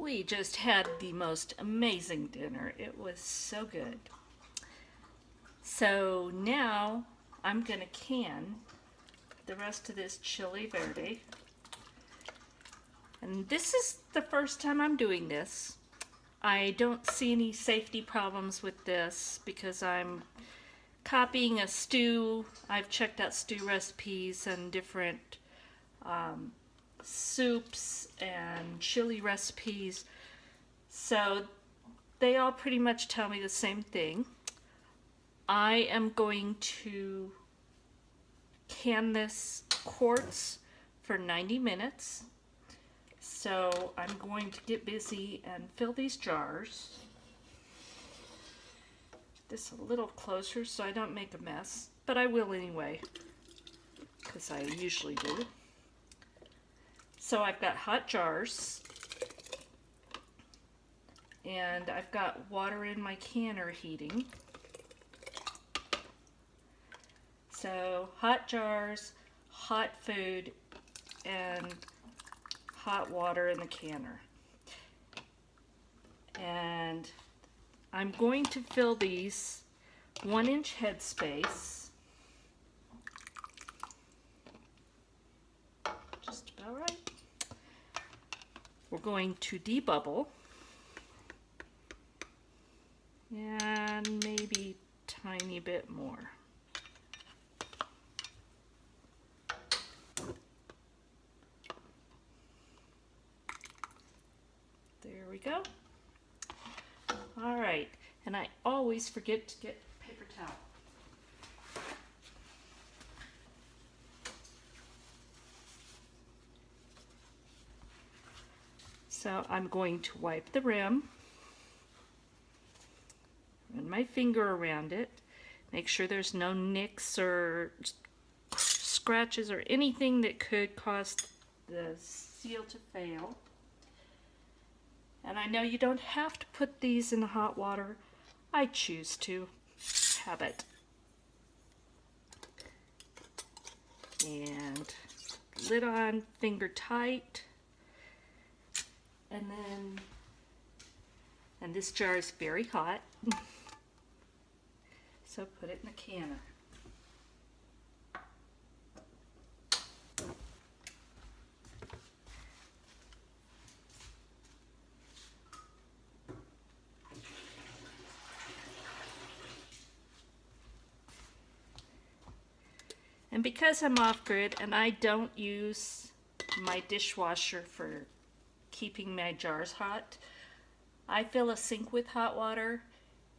We just had the most amazing dinner. It was so good. So now I'm going to can the rest of this Chile Verde. And this is the first time I'm doing this. I don't see any safety problems with this because I'm copying a stew. I've checked out stew recipes and different soups and chili recipes. So they all pretty much tell me the same thing. I am going to can this quarts for 90 minutes. So I'm going to get busy and fill these jars. This a little closer so I don't make a mess, but I will anyway, because I usually do. So I've got hot jars, and I've got water in my canner heating. So hot jars, hot food, and hot water in the canner. And I'm going to fill these 1-inch headspace. Just about right. We're going to debubble. And maybe a tiny bit more. There we go. All right, and I always forget to get paper towel. So I'm going to wipe the rim, run my finger around it, make sure there's no nicks or scratches or anything that could cause the seal to fail. And I know you don't have to put these in hot water. I choose to. Habit. And lid on, finger tight. And this jar is very hot. So put it in the canner. And because I'm off-grid and I don't use my dishwasher for keeping my jars hot, I fill a sink with hot water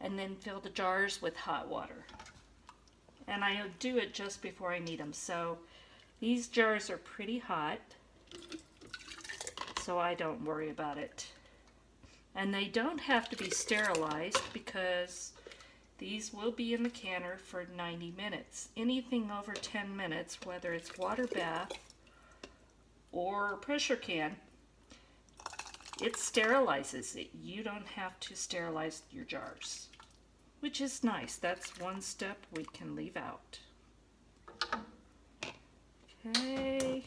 and then fill the jars with hot water. And I do it just before I need them. So these jars are pretty hot, so I don't worry about it. And they don't have to be sterilized because these will be in the canner for 90 minutes. Anything over 10 minutes, whether it's water bath or pressure can, it sterilizes it. You don't have to sterilize your jars, which is nice. That's one step we can leave out. Okay,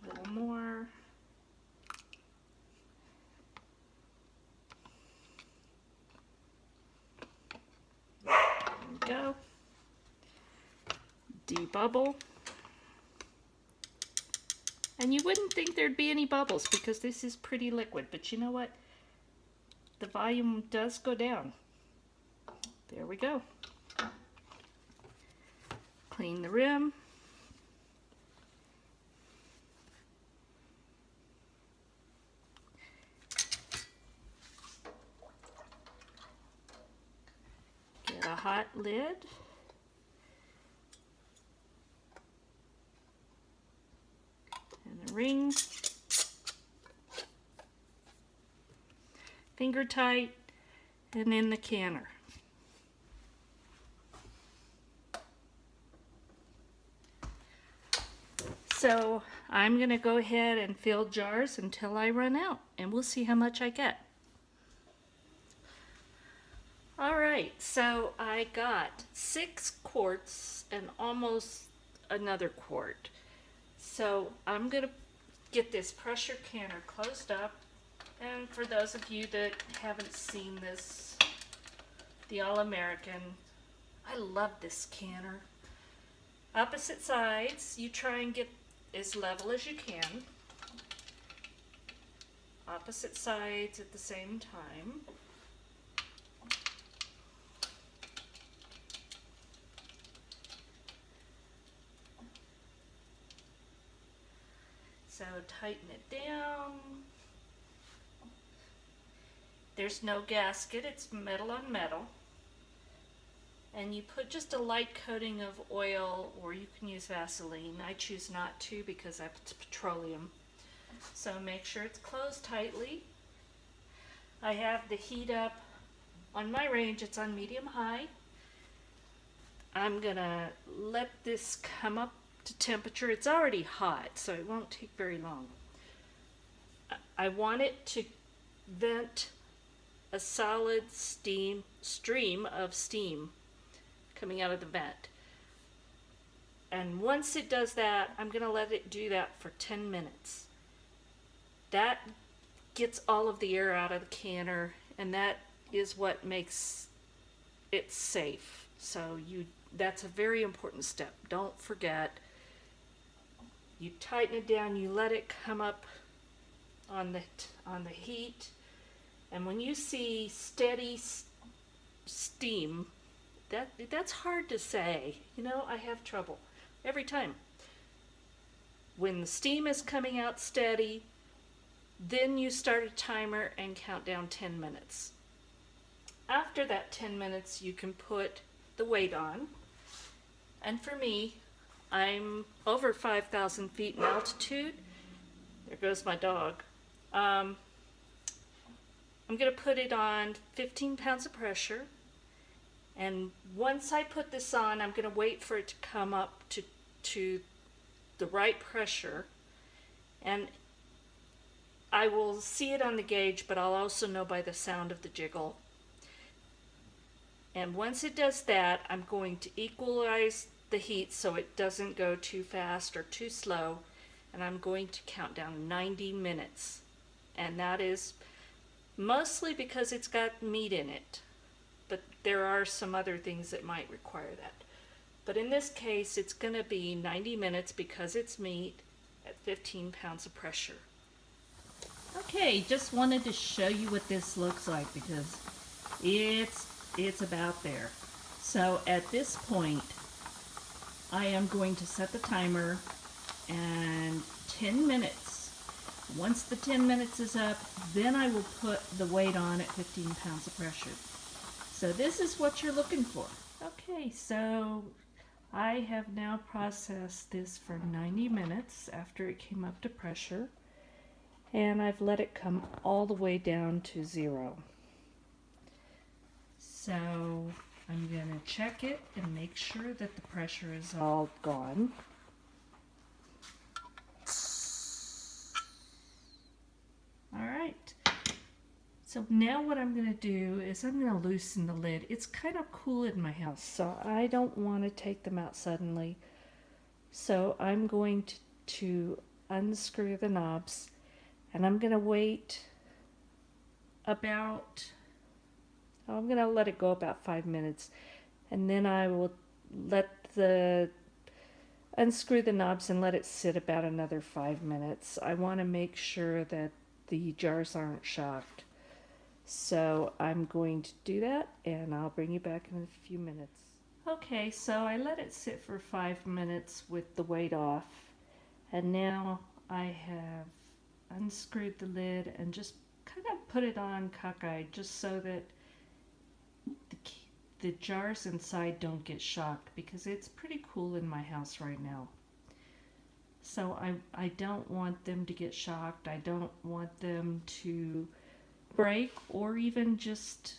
a little more. Go. Debubble. And you wouldn't think there'd be any bubbles because this is pretty liquid, but you know what? The volume does go down. There we go. Clean the rim. Get a hot lid. And a ring. Finger tight and in the canner. So I'm going to go ahead and fill jars until I run out, and we'll see how much I get. Alright, so I got 6 quarts and almost another quart. So I'm going to get this pressure canner closed up And for those of you that haven't seen this, the All-American, I love this canner. Opposite sides, you try and get as level as you can. Opposite sides at the same time. So tighten it down. There's no gasket, it's metal on metal. And you put just a light coating of oil, or you can use Vaseline. I choose not to because it's petroleum. So make sure it's closed tightly. I have the heat up on my range, it's on medium high. I'm gonna let this come up to temperature. It's already hot, so it won't take very long. I want it to vent a solid stream of steam coming out of the vent. And once it does that, I'm going to let it do that for 10 minutes. That gets all of the air out of the canner, and that is what makes it safe. So that's a very important step. Don't forget. You tighten it down, you let it come up on the heat, and when you see steady steam, that's hard to say. You know, I have trouble every time. When the steam is coming out steady, then you start a timer and count down 10 minutes. After that 10 minutes, you can put the weight on. And for me, I'm over 5,000 feet in altitude. There goes my dog. I'm going to put it on 15 pounds of pressure. And once I put this on, I'm going to wait for it to come up to the right pressure. And I will see it on the gauge, but I'll also know by the sound of the jiggle. And once it does that, I'm going to equalize the heat so it doesn't go too fast or too slow. And I'm going to count down 90 minutes. And that is mostly because it's got meat in it. But there are some other things that might require that. But in this case, it's going to be 90 minutes because it's meat at 15 pounds of pressure. Okay, just wanted to show you what this looks like because it's about there. So at this point, I am going to set the timer and 10 minutes. Once the 10 minutes is up, then I will put the weight on at 15 pounds of pressure. So this is what you're looking for. Okay, so I have now processed this for 90 minutes after it came up to pressure, and I've let it come all the way down to 0. So I'm going to check it and make sure that the pressure is all gone. All right. So now what I'm going to do is I'm going to loosen the lid. It's kind of cool in my house, so I don't want to take them out suddenly. So I'm going to unscrew the knobs, and I'm going to wait about, I'm going to let it go about 5 minutes, and then I will unscrew the knobs and let it sit about another 5 minutes. I want to make sure that the jars aren't shocked. So I'm going to do that, and I'll bring you back in a few minutes. Okay, so I let it sit for 5 minutes with the weight off, and now I have unscrewed the lid and just kind of put it on cockeyed just so that the jars inside don't get shocked, because it's pretty cool in my house right now. So I don't want them to get shocked. I don't want them to break or even just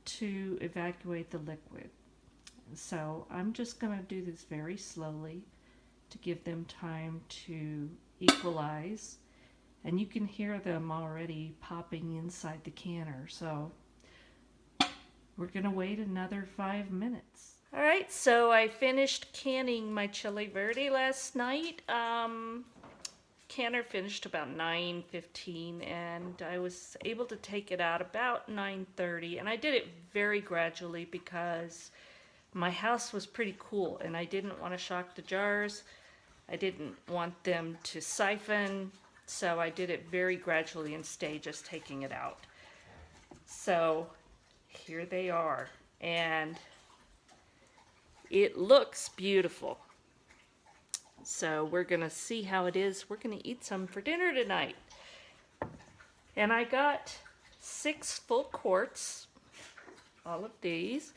to evacuate the liquid. So I'm just going to do this very slowly to give them time to equalize. And you can hear them already popping inside the canner. So we're going to wait another 5 minutes. All right, so I finished canning my Chile Verde last night. canner finished about 9:15, and I was able to take it out about 9:30, and I did it very gradually because my house was pretty cool and I didn't want to shock the jars. I didn't want them to siphon, so I did it very gradually in stages, taking it out. So here they are, and it looks beautiful. So we're gonna see how it is. We're gonna eat some for dinner tonight. And I got 6 full quarts, all of these.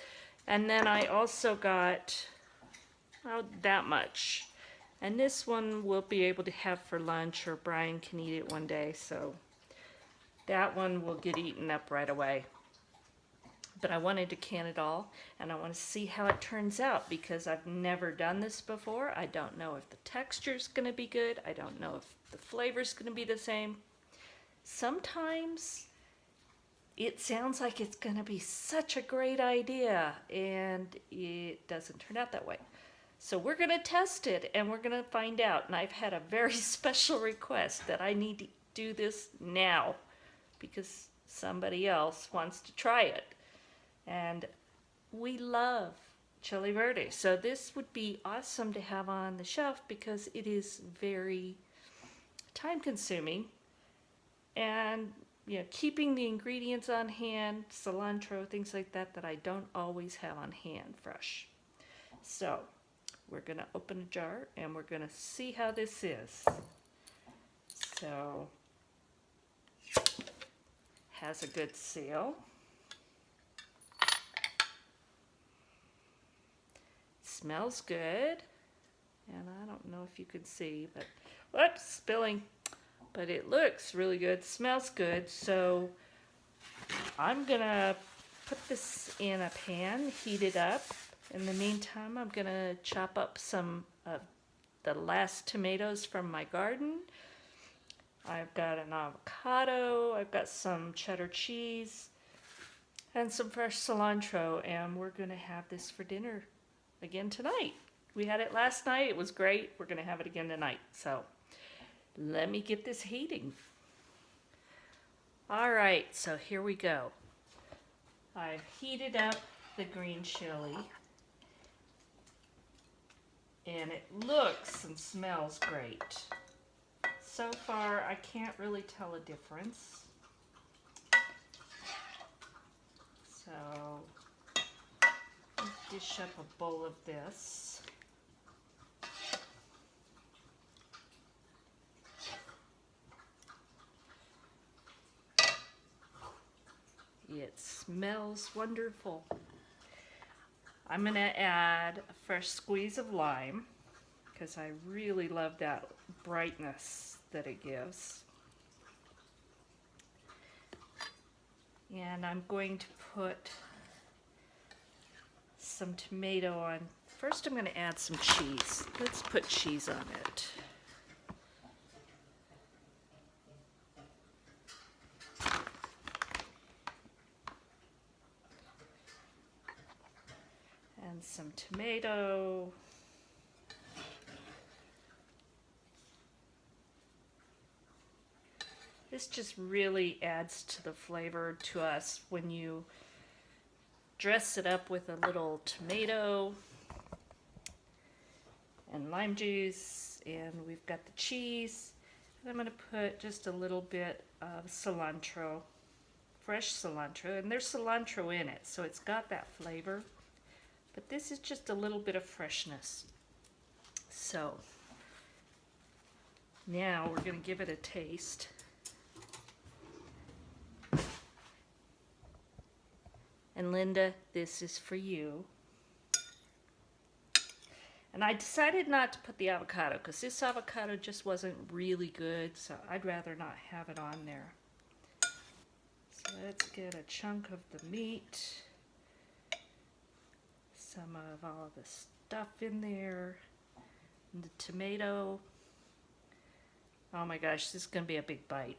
And then I also got that much. And this one we'll be able to have for lunch, or Brian can eat it one day. So that one will get eaten up right away. But I wanted to can it all, and I want to see how it turns out because I've never done this before. I don't know if the texture's going to be good. I don't know if the flavor's going to be the same. Sometimes it sounds like it's going to be such a great idea, and it doesn't turn out that way. So we're going to test it, and we're going to find out. And I've had a very special request that I need to do this now because somebody else wants to try it. And we love Chile Verde. So this would be awesome to have on the shelf because it is very time consuming. And keeping the ingredients on hand, cilantro, things like that I don't always have on hand fresh. So we're going to open a jar and we're going to see how this is. So has a good seal. Smells good, and I don't know if you can see, but whoops, spilling. But it looks really good, smells good. So I'm gonna put this in a pan, heat it up. In the meantime, I'm gonna chop up some of the last tomatoes from my garden. I've got an avocado, I've got some cheddar cheese, and some fresh cilantro, and we're gonna have this for dinner again tonight. We had it last night. It was great. We're going to have it again tonight. So let me get this heating. All right, so here we go. I've heated up the green chili, and it looks and smells great. So far, I can't really tell a difference. So dish up a bowl of this. It smells wonderful. I'm going to add a fresh squeeze of lime because I really love that brightness that it gives. And I'm going to put some tomato on. First I'm going to add some cheese. Let's put cheese on it. And some tomato. This just really adds to the flavor to us when you dress it up with a little tomato and lime juice, and we've got the cheese. And I'm going to put just a little bit of cilantro, fresh cilantro, and there's cilantro in it, so it's got that flavor. But this is just a little bit of freshness. So now we're going to give it a taste. And Linda, this is for you. And I decided not to put the avocado because this avocado just wasn't really good, so I'd rather not have it on there. So let's get a chunk of the meat, some of all the stuff in there, and the tomato. Oh my gosh, this is going to be a big bite.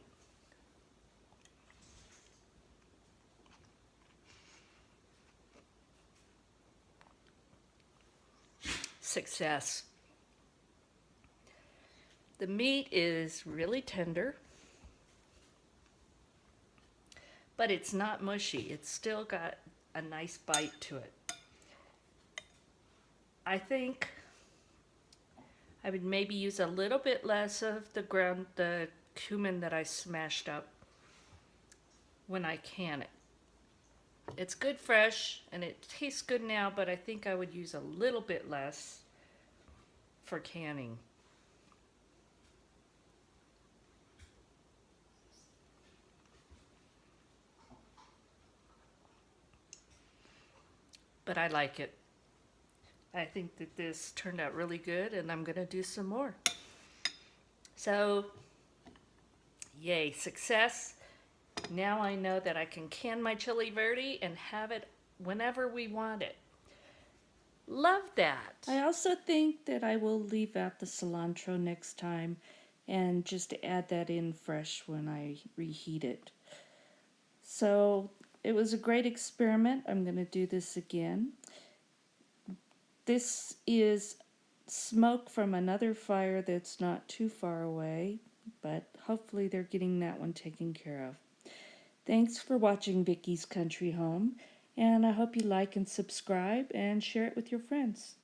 Success. The meat is really tender, but it's not mushy. It's still got a nice bite to it. I think I would maybe use a little bit less of the cumin that I smashed up when I can it. It's good fresh and it tastes good now, but I think I would use a little bit less for canning. But I like it. I think that this turned out really good, and I'm going to do some more. So, yay, success. Now I know that I can can my Chile Verde and have it whenever we want it. Love that. I also think that I will leave out the cilantro next time and just add that in fresh when I reheat it. So it was a great experiment. I'm going to do this again. This is smoke from another fire that's not too far away, but hopefully they're getting that one taken care of. Thanks for watching Vicky's Country Home, and I hope you like and subscribe and share it with your friends.